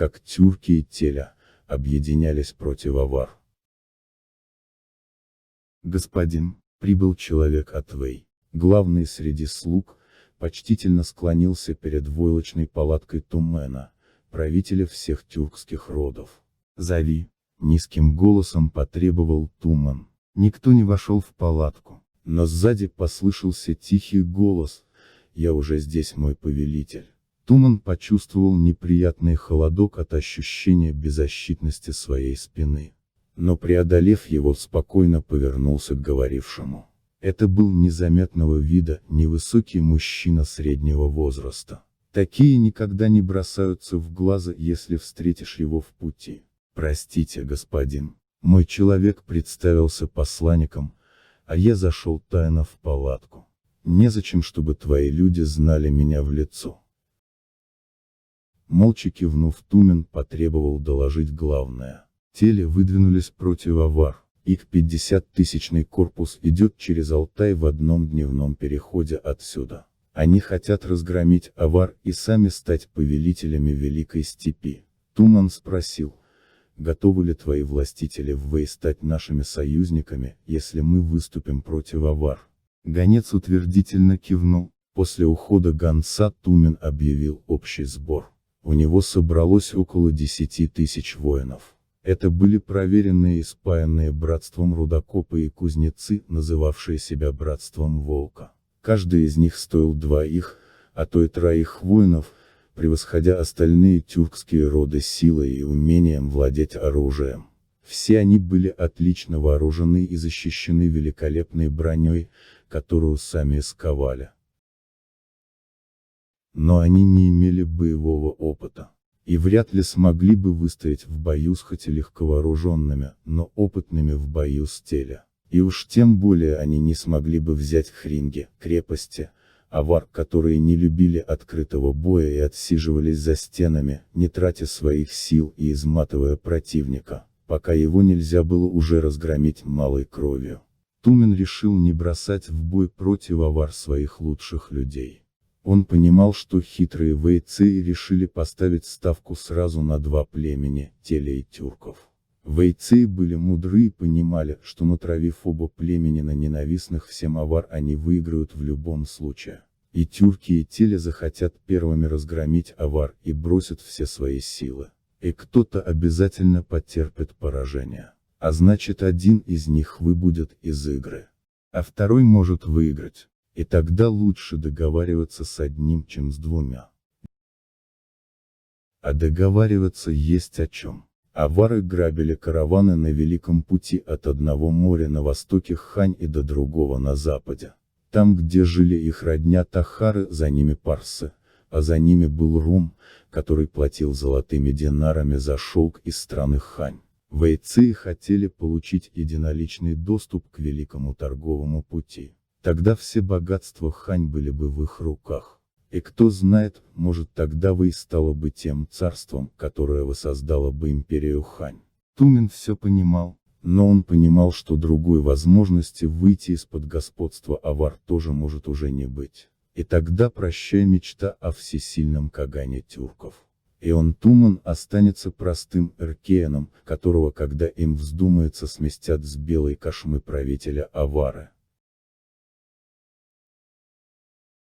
как тюрки и теля объединялись против авар. «Господин, прибыл человек от Вэй». Главный среди слуг почтительно склонился перед войлочной палаткой Тумена, правителя всех тюркских родов. «Зови», — низким голосом потребовал Тумен. Никто не вошел в палатку, но сзади послышался тихий голос: «Я уже здесь, мой повелитель». Тумен почувствовал неприятный холодок от ощущения беззащитности своей спины. Но преодолев его, спокойно повернулся к говорившему. Это был незаметного вида, невысокий мужчина среднего возраста. Такие никогда не бросаются в глаза, если встретишь его в пути. «Простите, господин, мой человек представился посланником, а я зашел тайно в палатку. Незачем, чтобы твои люди знали меня в лицо». Молча кивнув, Тумен потребовал доложить главное. Теле выдвинулись против авар. Их 50-тысячный корпус идет через Алтай в одном дневном переходе отсюда. Они хотят разгромить авар и сами стать повелителями Великой Степи. Туман спросил: готовы ли твои властители в Вэй стать нашими союзниками, если мы выступим против авар? Гонец утвердительно кивнул. После ухода гонца Тумен объявил общий сбор. У него собралось около 10 тысяч воинов. Это были проверенные и спаянные братством рудокопы и кузнецы, называвшие себя братством волка. Каждый из них стоил 2, а то и 3 воинов, превосходя остальные тюркские роды силой и умением владеть оружием. Все они были отлично вооружены и защищены великолепной броней, которую сами исковали. Но они не имели боевого опыта. И вряд ли смогли бы выстоять в бою с хоть и легковооруженными, но опытными в бою с теля. И уж тем более они не смогли бы взять хринги, крепости, авар, которые не любили открытого боя и отсиживались за стенами, не тратя своих сил и изматывая противника, пока его нельзя было уже разгромить малой кровью. Тумен решил не бросать в бой против авар своих лучших людей. Он понимал, что хитрые вейцы решили поставить ставку сразу на 2 племени, теля и тюрков. Вейцы были мудры и понимали, что натравив оба племени на ненавистных всем авар, они выиграют в любом случае. И тюрки и теля захотят первыми разгромить авар и бросят все свои силы. И кто-то обязательно потерпит поражение. А значит, один из них выбудет из игры. А второй может выиграть. И тогда лучше договариваться с одним, чем с 2. А договариваться есть о чем. Авары грабили караваны на Великом пути от одного моря на востоке Хань и до другого на западе. Там, где жили их родня Тахары, за ними парсы, а за ними был Рум, который платил золотыми динарами за шелк из страны Хань. Вейцы хотели получить единоличный доступ к Великому торговому пути. Тогда все богатства Хань были бы в их руках. И кто знает, может тогда Вэй стало бы тем царством, которое воссоздало бы империю Хань. Тумен все понимал, но он понимал, что другой возможности выйти из-под господства авар тоже может уже не быть. И тогда прощай мечта о всесильном Кагане тюрков. И он, Тумен, останется простым эркеяном, которого, когда им вздумается, сместят с белой кошмы правителя авары.